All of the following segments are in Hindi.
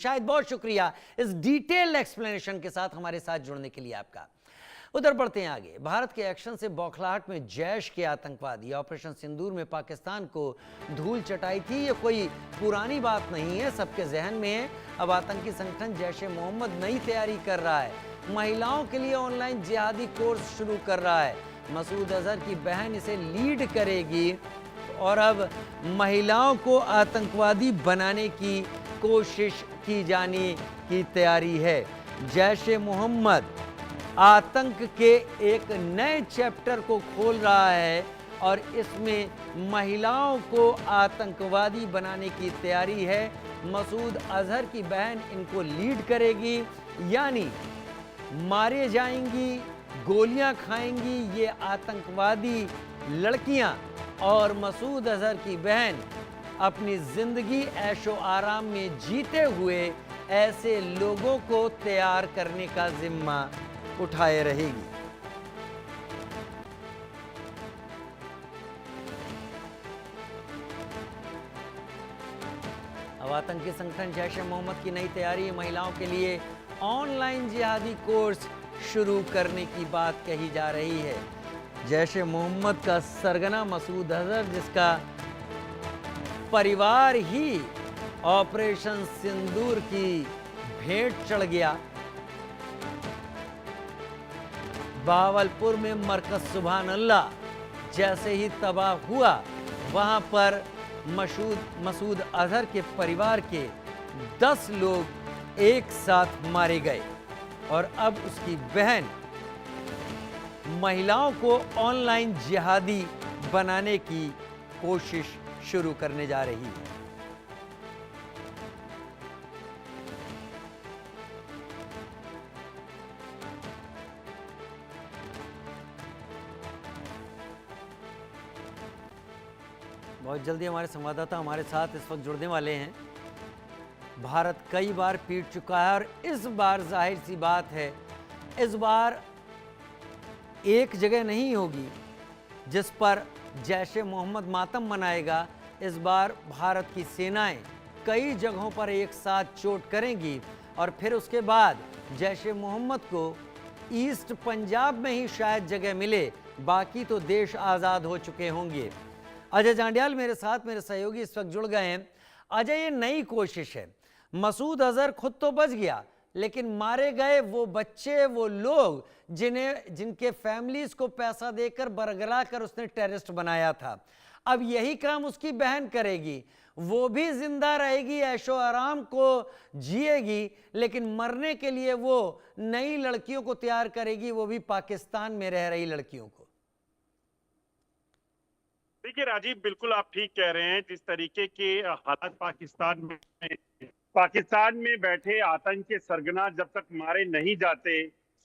शायद। बहुत शुक्रिया इस डिटेल्ड एक्सप्लेनेशन के साथ हमारे साथ जुड़ने के लिए आपका। उधर बढ़ते हैं आगे। भारत के एक्शन से बौखलाहट में जैश के आतंकवादी ऑपरेशन सिंदूर में पाकिस्तान को धूल चटाई थी। ये कोई पुरानी बात नहीं है, सबके जहन में है। अब आतंकी संगठन जैश ए मोहम्मद नई तैयारी कर रहा है। महिलाओं के लिए ऑनलाइन जिहादी कोर्स शुरू कर रहा है। मसूद अजहर की बहन इसे लीड करेगी और अब महिलाओं को आतंकवादी बनाने की कोशिश की जाने की तैयारी है। जैश ए मोहम्मद आतंक के एक नए चैप्टर को खोल रहा है और इसमें महिलाओं को आतंकवादी बनाने की तैयारी है। मसूद अजहर की बहन इनको लीड करेगी, यानी मारे जाएंगी, गोलियां खाएंगी ये आतंकवादी लड़कियां, और मसूद अजहर की बहन अपनी जिंदगी ऐशो आराम में जीते हुए ऐसे लोगों को तैयार करने का जिम्मा उठाए रहेगी। अब आतंकी संगठन जैश ए मोहम्मद की नई तैयारी, महिलाओं के लिए ऑनलाइन जिहादी कोर्स शुरू करने की बात कही जा रही है। जैश ए मोहम्मद का सरगना मसूद अजहर, जिसका परिवार ही ऑपरेशन सिंदूर की भेंट चढ़ गया। बावलपुर में मरकज सुभान अल्लाह जैसे ही तबाह हुआ, वहां पर मसूद अजहर के परिवार के 10 लोग एक साथ मारे गए और अब उसकी बहन महिलाओं को ऑनलाइन जिहादी बनाने की कोशिश शुरू करने जा रही है। बहुत जल्दी हमारे संवाददाता हमारे साथ इस वक्त जुड़ने वाले हैं। भारत कई बार पीट चुका है और इस बार जाहिर सी बात है, इस बार एक जगह नहीं होगी जिस पर जैश ए मोहम्मद मातम मनाएगा। इस बार भारत की सेनाएं कई जगहों पर एक साथ चोट करेंगी और फिर उसके बाद जैश ए मोहम्मद को ईस्ट पंजाब में ही शायद जगह मिले, बाकी तो देश आज़ाद हो चुके होंगे। अजय जांडियाल मेरे साथ, मेरे सहयोगी इस वक्त जुड़ गए हैं। अजय, ये नई कोशिश है। मसूद अजहर खुद तो बच गया, लेकिन मारे गए वो बच्चे, वो लोग जिनके फैमिलीज को पैसा देकर बरगला कर उसने टेररिस्ट बनाया था। अब यही काम उसकी बहन करेगी। वो भी जिंदा रहेगी, ऐशो आराम को जिएगी, लेकिन मरने के लिए वो नई लड़कियों को तैयार करेगी, वो भी पाकिस्तान में रह रही लड़कियों को। देखिए राजीव, बिल्कुल आप ठीक कह रहे हैं। जिस तरीके के हालात पाकिस्तान में बैठे आतंक के सरगना जब तक मारे नहीं जाते,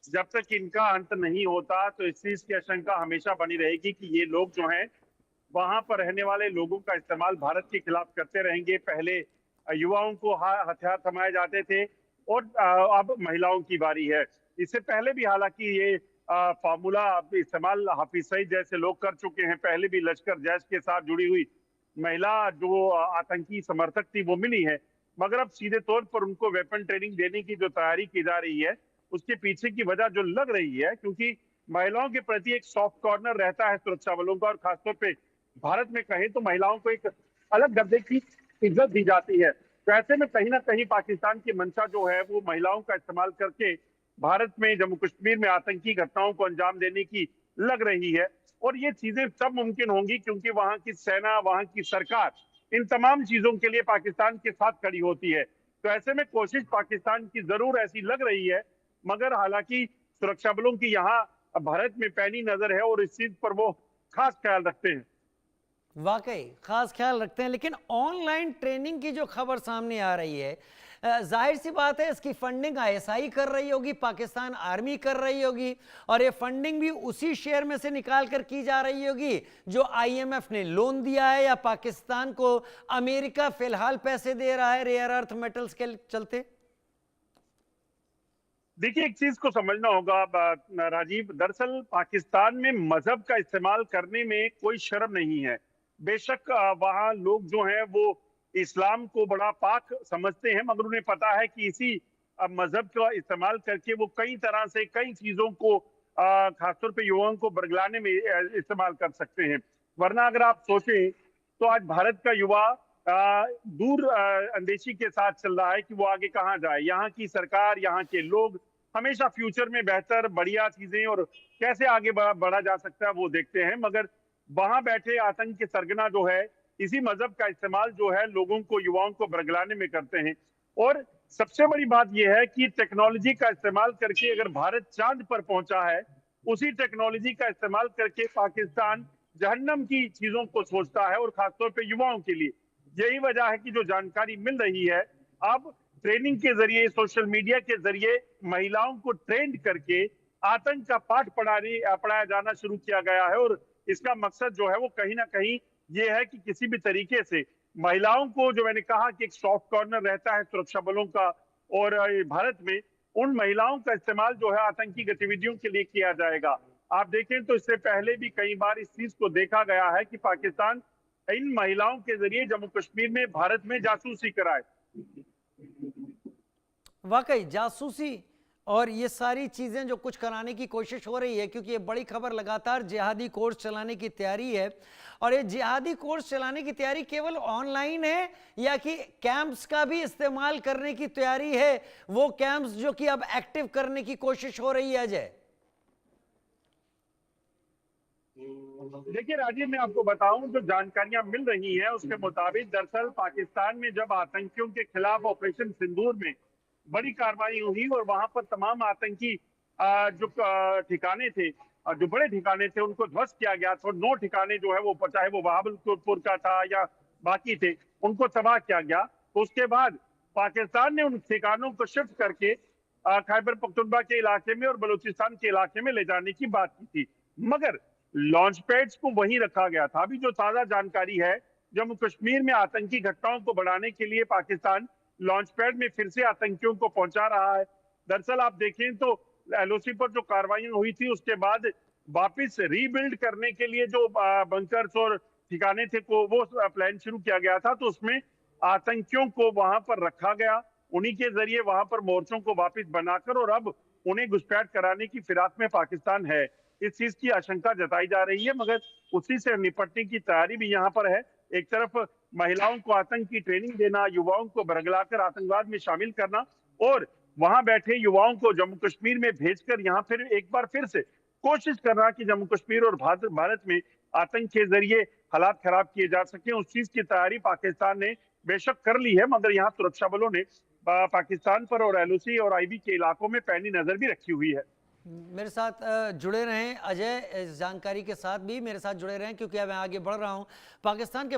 जब तक इनका अंत नहीं होता, तो इस चीज की आशंका हमेशा बनी रहेगी कि ये लोग जो हैं वहां पर रहने वाले लोगों का इस्तेमाल भारत के खिलाफ करते रहेंगे। पहले युवाओं को हथियार थमाए जाते थे और अब महिलाओं की बारी है। इससे पहले भी हालांकि ये फार्मूला इस्तेमाल हाफिज सईद जैसे लोग कर चुके हैं। पहले भी लश्कर जैश के साथ जुड़ी हुई महिला जो आतंकी समर्थक थी वो मिली है, मगर अब सीधे तौर पर उनको वेपन ट्रेनिंग देने की जो तैयारी की जा रही है, उसके पीछे की वजह जो लग रही है, क्योंकि महिलाओं के प्रति एक सॉफ्ट कॉर्नर रहता है सुरक्षा बलों का, और खासतौर पे भारत में कहें तो महिलाओं को एक अलग दर्जे की इज्जत दी जाती है। तो ऐसे में कहीं ना कहीं पाकिस्तान की मंशा जो है वो महिलाओं का इस्तेमाल करके भारत में, जम्मू कश्मीर में आतंकी घटनाओं को अंजाम देने की लग रही है। और ये चीजें तब मुमकिन होंगी क्योंकि वहां की सेना, वहां की सरकार इन तमाम चीजों के लिए पाकिस्तान के साथ खड़ी होती है। तो ऐसे में कोशिश पाकिस्तान की जरूर ऐसी लग रही है, मगर हालांकि सुरक्षा बलों की यहाँ भारत में पैनी नजर है और इस चीज पर वो खास ख्याल रखते हैं। वाकई खास ख्याल रखते हैं। लेकिन ऑनलाइन ट्रेनिंग की जो खबर सामने आ रही है, जाहिर सी बात है इसकी फंडिंग आईएसआई कर रही होगी, पाकिस्तान आर्मी कर रही होगी, और ये फंडिंग भी उसी शेयर में से निकाल कर की जा रही होगी जो आईएमएफ ने लोन दिया है, या पाकिस्तान को अमेरिका फिलहाल पैसे दे रहा है रेयर अर्थ मेटल्स के चलते। देखिए, एक चीज को समझना होगा राजीव, दरअसल पाकिस्तान में मजहब का इस्तेमाल करने में कोई शर्म नहीं है। बेशक वहां लोग जो हैं वो इस्लाम को बड़ा पाक समझते हैं, मगर उन्हें पता है कि इसी मजहब का इस्तेमाल करके वो कई तरह से कई चीजों को खासतौर पे युवाओं को बरगलाने में इस्तेमाल कर सकते हैं। वरना अगर आप सोचें तो आज भारत का युवा दूर अंदेशी के साथ चल रहा है कि वो आगे कहाँ जाए। यहाँ की सरकार, यहाँ के लोग हमेशा फ्यूचर में बेहतर बढ़िया चीजें और कैसे आगे बढ़ा जा सकता है वो देखते हैं, मगर वहां बैठे आतंक के सरगना जो है इसी मजहब का इस्तेमाल जो है लोगों को, युवाओं को बरगलाने में करते हैं। और सबसे बड़ी बात यह है कि टेक्नोलॉजी का इस्तेमाल करके अगर भारत चांद पर पहुंचा है, उसी टेक्नोलॉजी का इस्तेमाल करके पाकिस्तान जहन्नम की चीजों को सोचता है, और खासतौर पर युवाओं के लिए। यही वजह है कि जो जानकारी मिल रही है, अब ट्रेनिंग के जरिए, सोशल मीडिया के जरिए महिलाओं को ट्रेंड करके आतंक का पाठ पढ़ाया जाना शुरू किया गया है। और इसका मकसद जो है वो कहीं ना कहीं ये है कि किसी भी तरीके से महिलाओं को, जो मैंने कहा कि एक सॉफ्ट कॉर्नर रहता है सुरक्षा बलों का और भारत में, उन महिलाओं का इस्तेमाल जो है आतंकी गतिविधियों के लिए किया जाएगा। आप देखें तो इससे पहले भी कई बार इस चीज को देखा गया है कि पाकिस्तान इन महिलाओं के जरिए जम्मू कश्मीर में भारत में जासूसी कराए। वाकई जासूसी और ये सारी चीज़ें जो कुछ कराने की कोशिश हो रही है, क्योंकि ये बड़ी खबर लगातार जिहादी कोर्स चलाने की तैयारी है। और ये जिहादी कोर्स चलाने की तैयारी केवल ऑनलाइन है या कि कैंप्स का भी इस्तेमाल करने की तैयारी है, वो कैंप्स जो कि अब एक्टिव करने की कोशिश हो रही है? अजय, देखिए राजीव, मैं आपको बताऊं, जो जानकारियां मिल रही हैं उसके मुताबिक दरअसल पाकिस्तान में जब आतंकियों के खिलाफ ऑपरेशन सिंदूर में बड़ी कार्रवाई हुई और वहां पर तमाम आतंकी जो ठिकाने थे, जो बड़े ठिकाने थे, उनको ध्वस्त किया गया था। 9 ठिकाने जो है वो, चाहे वो बहावलपुर का था या बाकी थे, उनको तबाह किया गया। तो उसके बाद पाकिस्तान ने उन ठिकानों को शिफ्ट करके खैबर पख्तूनख्वा के इलाके में और बलूचिस्तान के इलाके में ले जाने की बात की थी, मगर लॉन्च पैड्स को वहीं रखा गया था। अभी जो ताजा जानकारी है, जम्मू कश्मीर में आतंकी घटनाओं को बढ़ाने के लिए पाकिस्तान लॉन्च पैड में फिर से आतंकियों को पहुंचा रहा है। दरअसल आप देखें तो एलओसी पर जो कार्रवाई हुई थी उसके बाद वापस रीबिल्ड करने के लिए जो बंकर्स और ठिकाने थे को वो प्लान शुरू किया गया था, तो उसमें आतंकियों को वहां पर रखा गया। उन्हीं के जरिए वहां पर मोर्चों को वापस बनाकर और अब उन्हें घुसपैठ कराने की फिराक में पाकिस्तान है। इस चीज की आशंका जताई जा रही है, मगर उसी से निपटने की तैयारी भी यहाँ पर है। एक तरफ महिलाओं को आतंक की ट्रेनिंग देना, युवाओं को बरगलाकर आतंकवाद में शामिल करना, और वहां बैठे युवाओं को जम्मू कश्मीर में भेजकर यहाँ फिर एक बार फिर से कोशिश करना कि जम्मू कश्मीर और भारत में आतंक के जरिए हालात खराब किए जा सके। उस चीज की तैयारी पाकिस्तान ने बेशक कर ली है, मगर यहाँ सुरक्षा बलों ने पाकिस्तान पर और एलओसी और आईबी के इलाकों में पैनी नजर भी रखी हुई है। मेरे साथ जुड़े रहें अजय, इस जानकारी के साथ भी मेरे साथ जुड़े रहें, क्योंकि अब मैं आगे बढ़ रहा हूं। पाकिस्तान के